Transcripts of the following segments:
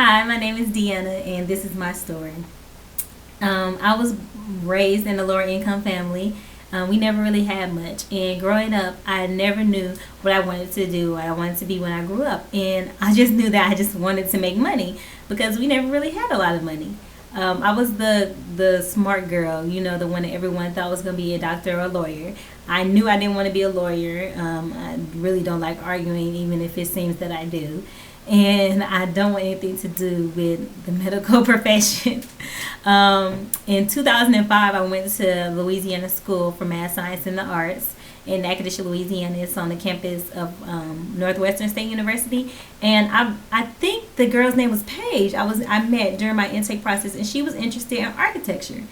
Hi, my name is Deanna, and this is my story. I was raised in a lower income family. We never really had much, and growing up, I never knew what I wanted to do, what I wanted to be when I grew up, and I just knew that I just wanted to make money because we never really had a lot of money. I was the smart girl, the one that everyone thought was going to be a doctor or a lawyer. I knew I didn't want to be a lawyer. I really don't like arguing, even if it seems that I do. And I don't want anything to do with the medical profession. In 2005, I went to Louisiana School for Math, Science, and the Arts in Natchitoches, Louisiana. It's on the campus of Northwestern State University. And I think the girl's name was Paige. I met during my intake process, and she was interested in architecture.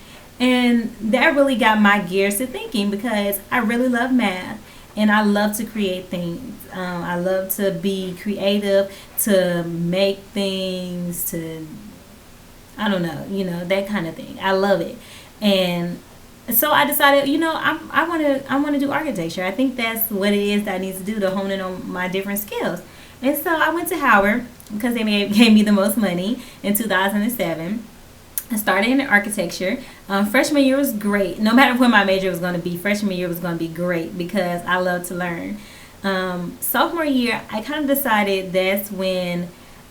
And that really got my gears to thinking because I really love math and I love to create things. I love to be creative, to make things, to I don't know, that kind of thing. I love it, and so I decided, I want to do architecture. I think that's what it is that I need to do to hone in on my different skills. And so I went to Howard because they gave me the most money in 2007. I started in architecture. Freshman year was great. No matter what my major was going to be, freshman year was going to be great because I love to learn. Sophomore year, I kind of decided that's when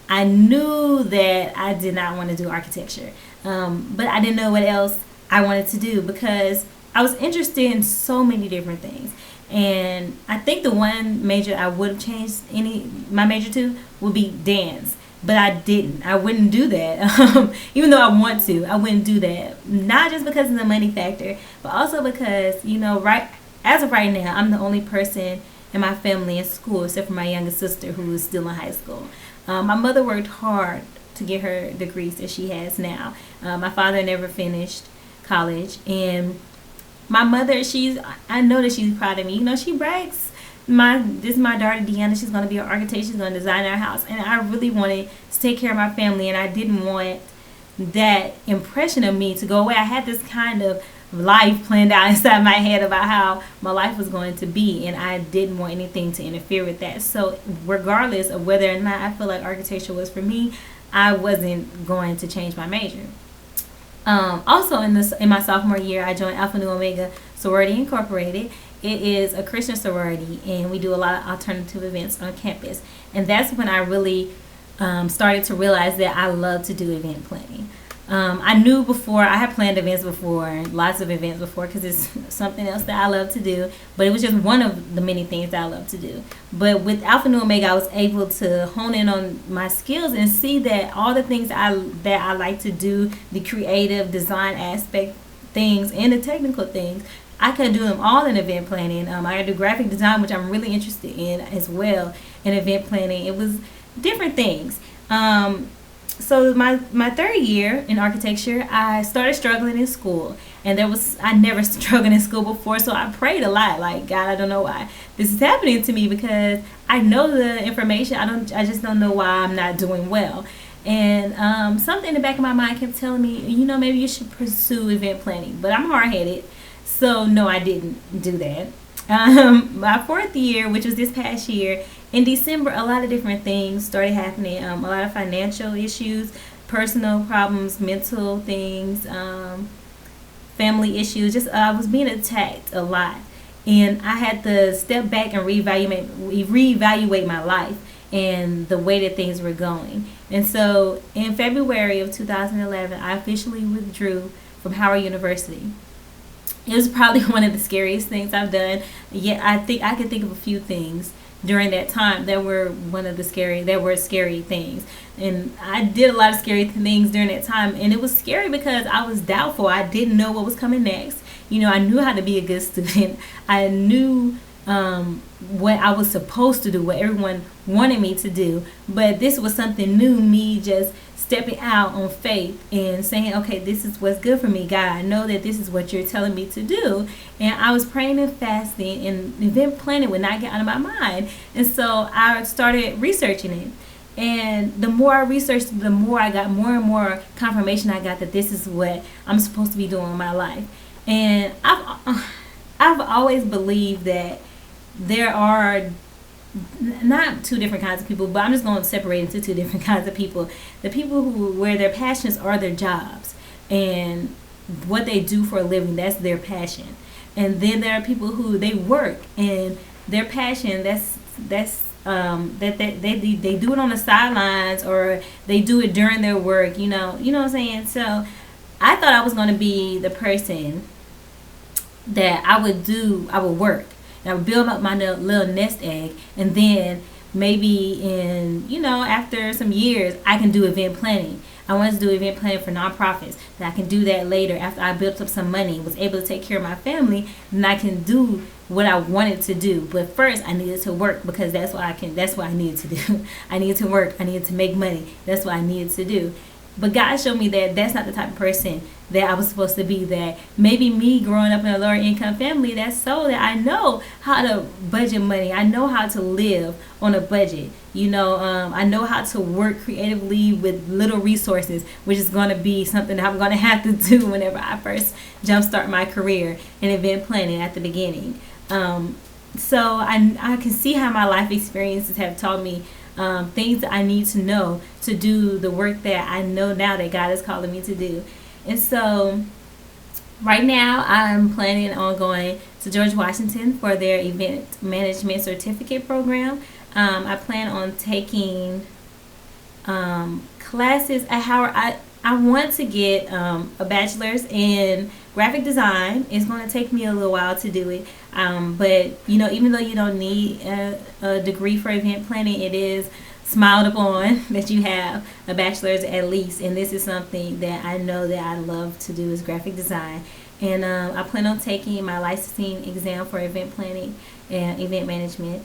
I knew that I did not want to do architecture. But I didn't know what else I wanted to do because I was interested in so many different things. And I think the one major I would have changed my major to would be dance. But I didn't. I wouldn't do that. Even though I want to, I wouldn't do that. Not just because of the money factor, but also because, right as of right now, I'm the only person in my family in school except for my youngest sister who is still in high school. My mother worked hard to get her degrees that she has now. My father never finished college, and my mother, I know that she's proud of me. She brags. This is my daughter Deanna. She's going to be an architect. She's going to design our house, and I really wanted to take care of my family, and I didn't want that impression of me to go away. I had this kind of life planned out inside my head about how my life was going to be, and I didn't want anything to interfere with that. So regardless of whether or not I feel like architecture was for me, I wasn't going to change my major. Also in my sophomore year, I joined Alpha Nu Omega Sorority Incorporated. It is a Christian sorority, and we do a lot of alternative events on campus. And that's when I really started to realize that I love to do event planning. I knew before, I had planned events before, lots of events before, because it's something else that I love to do. But it was just one of the many things that I love to do. But with Alpha Nu Omega, I was able to hone in on my skills and see that all the things that I like to do, the creative design aspect things and the technical things, I could do them all in event planning. I do graphic design, which I'm really interested in as well, in event planning. It was different things. So my third year in architecture, I started struggling in school, and I never struggled in school before, so I prayed a lot. Like, God, I don't know why this is happening to me because I know the information. I just don't know why I'm not doing well. And something in the back of my mind kept telling me, maybe you should pursue event planning. But I'm hard headed, so no, I didn't do that. My fourth year, which was this past year, in December, a lot of different things started happening. A lot of financial issues, personal problems, mental things, family issues. Just I was being attacked a lot, and I had to step back and reevaluate my life and the way that things were going. And so, in February of 2011, I officially withdrew from Howard University. It was probably one of the scariest things I've done. Yet I think I can think of a few things during that time that were scary things. And I did a lot of scary things during that time, and it was scary because I was doubtful. I didn't know what was coming next. I knew how to be a good student. I knew what I was supposed to do, what everyone wanted me to do. But this was something new, me just stepping out on faith and saying, okay, this is what's good for me, God. I know that this is what you're telling me to do. And I was praying and fasting, and event planning would not get out of my mind. And so I started researching it. And the more I researched, the more I got more and more confirmation I got that this is what I'm supposed to be doing in my life. And I've always believed that there are not two different kinds of people, but I'm just going to separate into two different kinds of people. The people who where their passions are their jobs and what they do for a living, that's their passion. And then there are people who they work and their passion, they do it on the sidelines, or they do it during their work, you know what I'm saying? So I thought I was going to be the person that I would work and I would build up my little nest egg, and then maybe after some years I can do event planning. I wanted to do event planning for nonprofits. That I can do that later after I built up some money, was able to take care of my family, then I can do what I wanted to do. But first I needed to work, because that's what I needed to do. I needed to work. I needed to make money. That's what I needed to do. But God showed me that that's not the type of person that I was supposed to be. That maybe me growing up in a lower income family, that's so that I know how to budget money. I know how to live on a budget. I know how to work creatively with little resources, which is going to be something that I'm going to have to do whenever I first jumpstart my career in event planning at the beginning. So I can see how my life experiences have taught me things that I need to know to do the work that I know now that God is calling me to do. And so right now I'm planning on going to George Washington for their event management certificate program. I plan on taking classes at Howard. I want to get a bachelor's in graphic design. It's going to take me a little while to do it. But, even though you don't need a degree for event planning, it is smiled upon that you have a bachelor's at least. And this is something that I know that I love to do, is graphic design. And I plan on taking my licensing exam for event planning and event management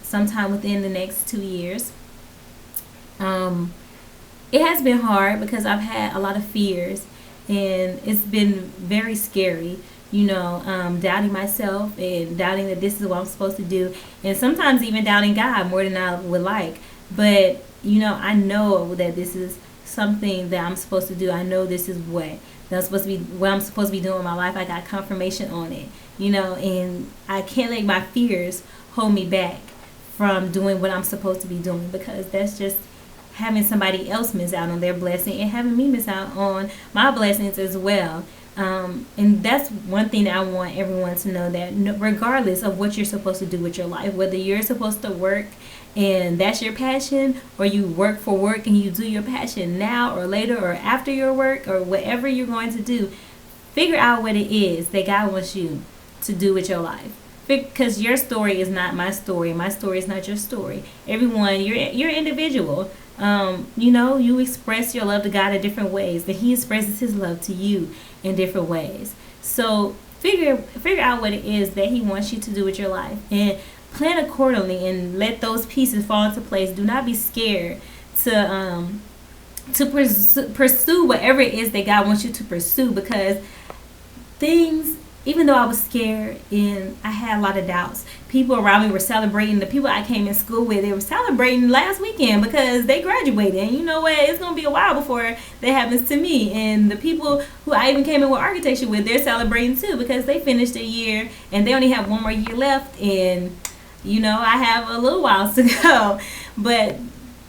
sometime within the next 2 years. It has been hard because I've had a lot of fears, and it's been very scary, doubting myself and doubting that this is what I'm supposed to do, and sometimes even doubting God more than I would like. But, I know that this is something that I'm supposed to do. I know this is what I'm supposed to be doing in my life. I got confirmation on it, and I can't let my fears hold me back from doing what I'm supposed to be doing, because that's just having somebody else miss out on their blessing and having me miss out on my blessings as well. And that's one thing that I want everyone to know, that regardless of what you're supposed to do with your life, whether you're supposed to work and that's your passion, or you work for work and you do your passion now or later or after your work, or whatever you're going to do, figure out what it is that God wants you to do with your life. Because your story is not my story. My story is not your story. Everyone, you're individual. You express your love to God in different ways, but He expresses His love to you in different ways. So figure out what it is that He wants you to do with your life, and plan accordingly, and let those pieces fall into place. Do not be scared to pursue whatever it is that God wants you to pursue, because even though I was scared and I had a lot of doubts, people around me were celebrating. The people I came in school with, they were celebrating last weekend because they graduated. And you know what? It's going to be a while before that happens to me. And the people who I even came in with architecture with, they're celebrating too, because they finished a year and they only have one more year left. And, I have a little while to go. But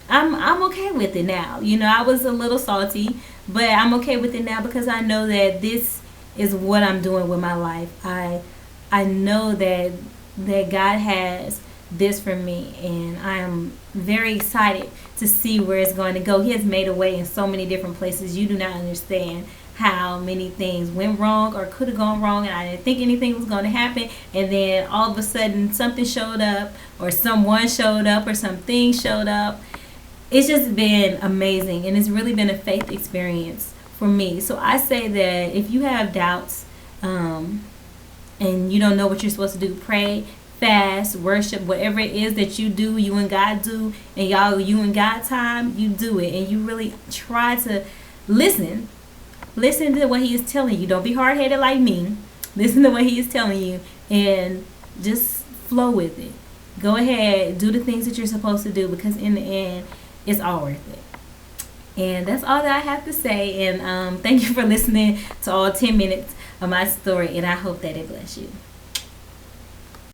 I'm okay with it now. I was a little salty, but I'm okay with it now, because I know that this is what I'm doing with my life. I know that God has this for me, and I am very excited to see where it's going to go. He has made a way in so many different places. You do not understand how many things went wrong or could have gone wrong, and I didn't think anything was going to happen, and then all of a sudden something showed up, or someone showed up, or something showed up. It's just been amazing, and it's really been a faith experience for me. So I say that if you have doubts and you don't know what you're supposed to do, pray, fast, worship, whatever it is that you do, you and God do, and you and God time, you do it, and you really try to listen to what He is telling you. Don't be hard-headed like me. Listen to what He is telling you, and just flow with it. Go ahead, do the things that you're supposed to do, because in the end, it's all worth it. And that's all that I have to say. And thank you for listening to all 10 minutes of my story. And I hope that it bless you.